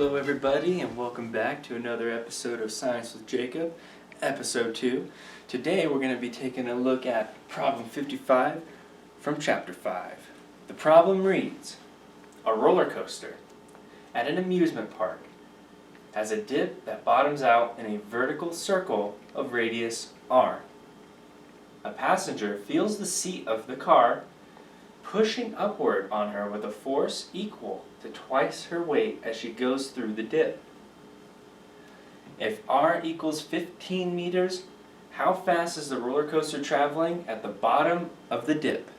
Hello everybody and welcome back to another episode of Science with Jacob, episode 2. Today we're going to be taking a look at problem 55 from chapter 5. The problem reads, a roller coaster at an amusement park has a dip that bottoms out in a vertical circle of radius r. A passenger feels the seat of the car pushing upward on her with a force equal to twice her weight as she goes through the dip. If r equals 15 meters, how fast is the roller coaster traveling at the bottom of the dip?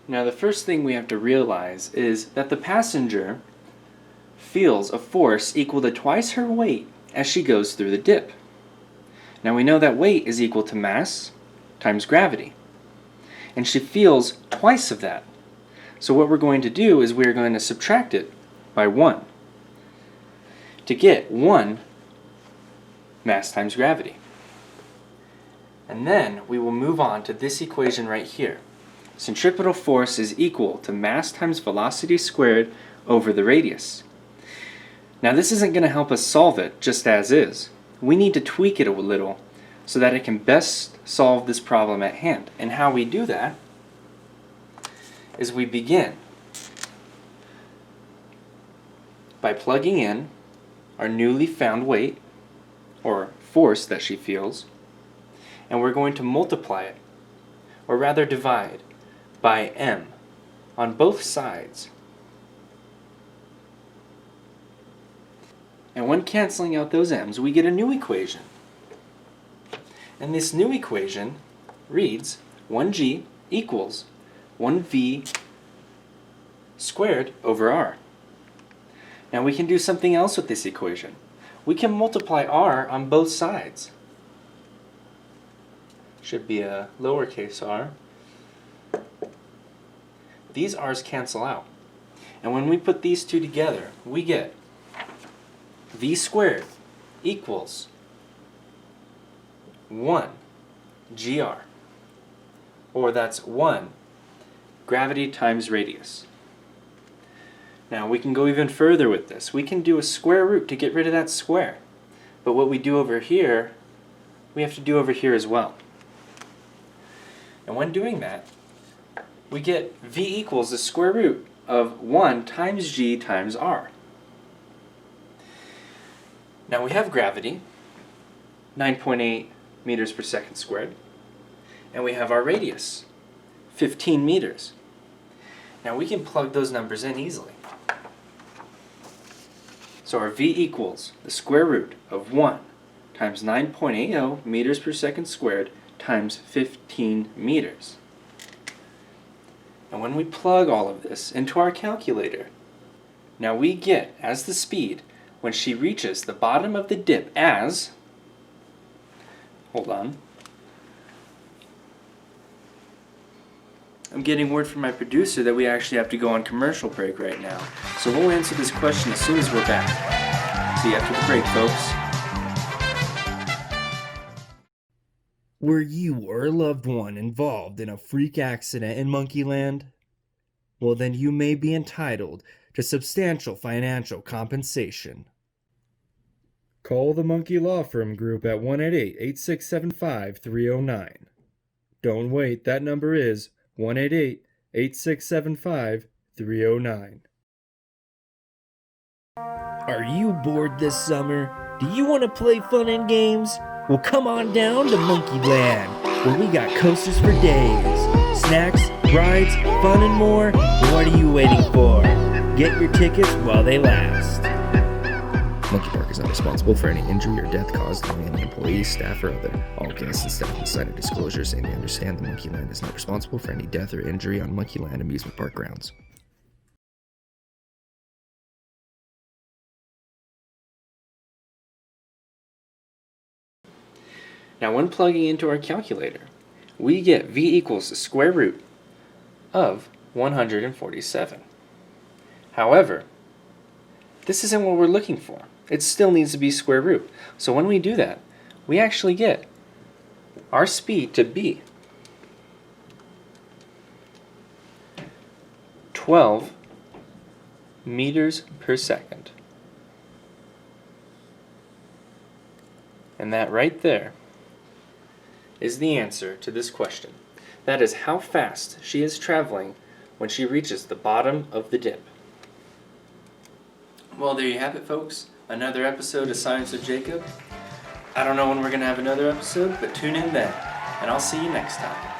Now the first thing we have to realize is that the passenger feels a force equal to twice her weight as she goes through the dip. Now we know that weight is equal to mass times gravity. And she feels twice of that. So what we're going to do is we're going to subtract it by 1 to get 1 mass times gravity. And then we will move on to this equation right here. Centripetal force is equal to mass times velocity squared over the radius. Now this isn't going to help us solve it just as is. We need to tweak it a little so that it can best solve this problem at hand. And how we do that is we begin by plugging in our newly found weight, or force that she feels, and we're going to multiply it, or rather divide, by m on both sides. And when canceling out those m's, we get a new equation. And this new equation reads 1g equals 1v squared over r. Now we can do something else with this equation. We can multiply r on both sides. Should be a lowercase r. These r's cancel out. And when we put these two together, we get v squared equals 1 gr, or that's 1 gravity times radius. Now we can go even further with this. We can do a square root to get rid of that square. But what we do over here, we have to do over here as well. And when doing that, we get v equals the square root of 1 times g times r. Now we have gravity, 9.8 meters per second squared, and we have our radius, 15 meters. Now we can plug those numbers in easily. So our v equals the square root of 1 times 9.80 meters per second squared times 15 meters. And when we plug all of this into our calculator, now we get as the speed when she reaches the bottom of the dip as, hold on, I'm getting word from my producer that we actually have to go on commercial break right now. So we'll answer this question as soon as we're back. See you after the break, folks. Were you or a loved one involved in a freak accident in Monkeyland? Well, then you may be entitled to substantial financial compensation. Call the Monkey Law Firm Group at 188-8675-309. Don't wait, that number is 188-8675-309. Are you bored this summer? Do you want to play fun and games? Well, come on down to Monkeyland, where we got coasters for days, snacks, rides, fun, and more. What are you waiting for? Get your tickets while they last. Monkey Park is not responsible for any injury or death caused by any employee, staff, or other. All guests and staff must sign a disclosure saying they understand that Monkeyland is not responsible for any death or injury on Monkeyland amusement park grounds. Now when plugging into our calculator, we get v equals the square root of 147. However, this isn't what we're looking for. It still needs to be square root. So when we do that, we actually get our speed to be 12 meters per second. And that right there is the answer to this question. That is how fast she is traveling when she reaches the bottom of the dip. Well, there you have it, folks. Another episode of Science with Jacob. I don't know when we're going to have another episode, but tune in then, and I'll see you next time.